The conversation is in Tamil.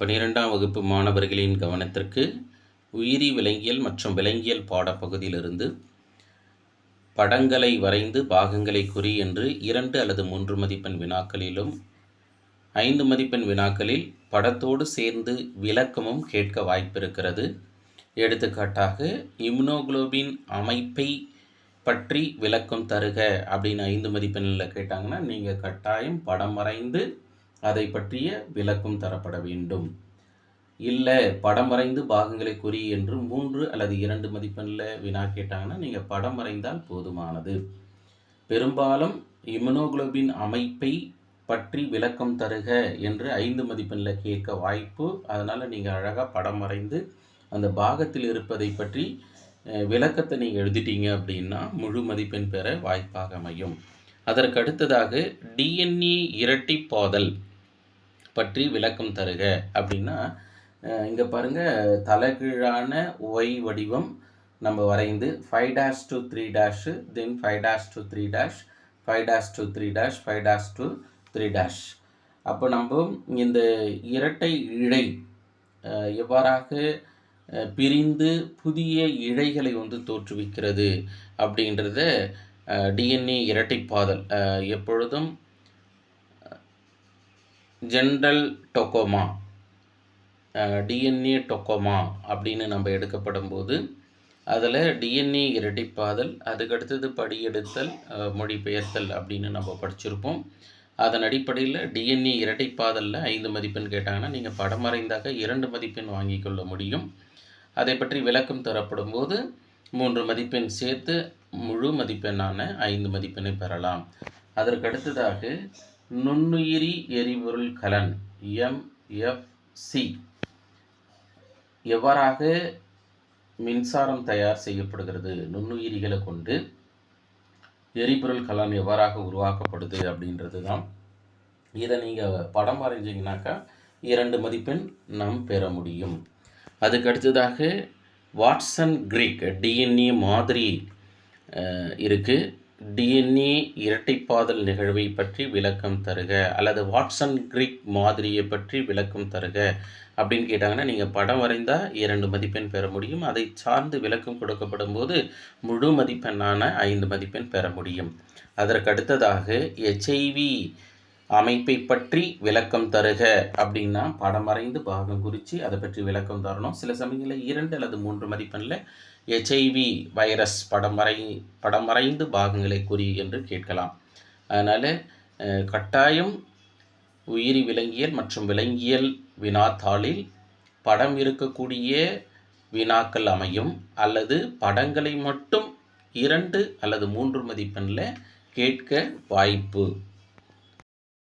12ஆம் வகுப்பு மாணவர்களின் கவனத்திற்கு உயிரி விலங்கியல் மற்றும் விலங்கியல் பாடப்பகுதியிலிருந்து படங்களை வரைந்து பாகங்களை குறி என்று 2 அல்லது 3 மதிப்பெண் வினாக்களிலும் 5 மதிப்பெண் வினாக்களில் படத்தோடு சேர்ந்து விளக்கமும் கேட்க வாய்ப்பிருக்கிறது. எடுத்துக்காட்டாக இம்யூனோகுளோபின் அமைப்பை பற்றி விளக்கம் தருக அப்படின்னு 5 மதிப்பெண்ணில் கேட்டாங்கன்னா நீங்கள் கட்டாயம் படம் வரைந்து அதை பற்றிய விளக்கம் தரப்பட வேண்டும். இல்லை படம் வரைந்து பாகங்களை குறி என்று 3 அல்லது 2 மதிப்பெண்ணில் வினா கேட்டாங்கன்னா நீங்கள் படம் வரைந்தால் போதுமானது. பெரும்பாலும் இம்யூனோகுளோபின் அமைப்பை பற்றி விளக்கம் தருக என்று 5 மதிப்பெண்ணில் கேட்க வாய்ப்பு. அதனால் நீங்கள் அழகாக படம் வரைந்து அந்த பாகத்தில் இருப்பதை பற்றி விளக்கத்தை நீங்கள் எழுதிட்டீங்க அப்படின்னா முழு மதிப்பெண் பெற வாய்ப்பாக அமையும். அதற்கு அடுத்ததாக டிஎன்ஏ இரட்டிப்பாதல் பற்றி விளக்கம் தருக அப்படின்னா இங்கே பாருங்கள், தலைகீழான ஒய் வடிவம் நம்ம வரைந்து 5' to 3' then 5' to 3', 5' to 3', 5' to 3'. அப்போ நம்ம இந்த இரட்டை இழை எவ்வாறாக பிரிந்து புதிய இழைகளை தோற்றுவிக்கிறது அப்படின்றத டிஎன்ஏ இரட்டைப்பாதல் எப்பொழுதும் ஜென்ரல் டொக்கோமா டிஎன்ஏ டொக்கோமா அப்படின்னு நம்ம எடுக்கப்படும் போது அதில் டிஎன்ஏ இரட்டைப்பாதல், அதுக்கடுத்தது படியெடுத்தல், மொழிபெயர்த்தல் அப்படின்னு நம்ம படிச்சிருப்போம். அதன் அடிப்படையில் டிஎன்ஏ இரட்டைப்பாதலில் 5 மதிப்பெண் கேட்டாங்கன்னா நீங்கள் படம் வரைந்தாக 2 மதிப்பெண் வாங்கி கொள்ள முடியும். அதை பற்றி விளக்கம் தரப்படும் போது 3 மதிப்பெண் சேர்த்து முழு மதிப்பெண்ணான 5 மதிப்பெண்ணை பெறலாம். அதற்கு அடுத்ததாக நுண்ணுயிரி எரிபொருள் கலன் MFC எவ்வாறாக மின்சாரம் தயார் செய்யப்படுகிறது, நுண்ணுயிரிகளை கொண்டு எரிபொருள் கலன் எவ்வாறாக உருவாக்கப்படுது அப்படின்றது தான். இதை நீங்கள் படம் வரைஞ்சிங்கனாக்கா 2 மதிப்பெண் நாம் பெற முடியும். அதுக்கு அடுத்ததாக வாட்சன் கிரிக் டிஎன்ஏ மாதிரி இருக்குது. டிஎன்ஏ இரட்டைப்பாதல் நிகழ்வை பற்றி விளக்கம் தருக அல்லது வாட்சன் கிரிக் மாதிரியை பற்றி விளக்கம் தருக அப்படின்னு கேட்டாங்கன்னா நீங்கள் படம் வரைந்தால் 2 மதிப்பெண் பெற முடியும். அதை சார்ந்து விளக்கம் கொடுக்கப்படும் போது முழு மதிப்பெண்ணான 5 மதிப்பெண் பெற முடியும். அதற்கு அடுத்ததாக HIV அமைப்பை பற்றி விளக்கம் தருக அப்படின்னா படம் வரைந்து பாகம் குறித்து அதை பற்றி விளக்கம் தரணும். சில சமயங்களில் 2 அல்லது 3 மதிப்பெண்ணில் HIV வைரஸ் படம் வரைந்து பாகங்களை குறி என்று கேட்கலாம். அதனால் கட்டாயம் உயிரி விலங்கியல் மற்றும் விலங்கியல் வினாத்தாளில் படம் இருக்கக்கூடிய வினாக்கள் அமையும், அல்லது படங்களை மட்டும் 2 அல்லது 3 மதிப்பெண்ணில் கேட்க வாய்ப்பு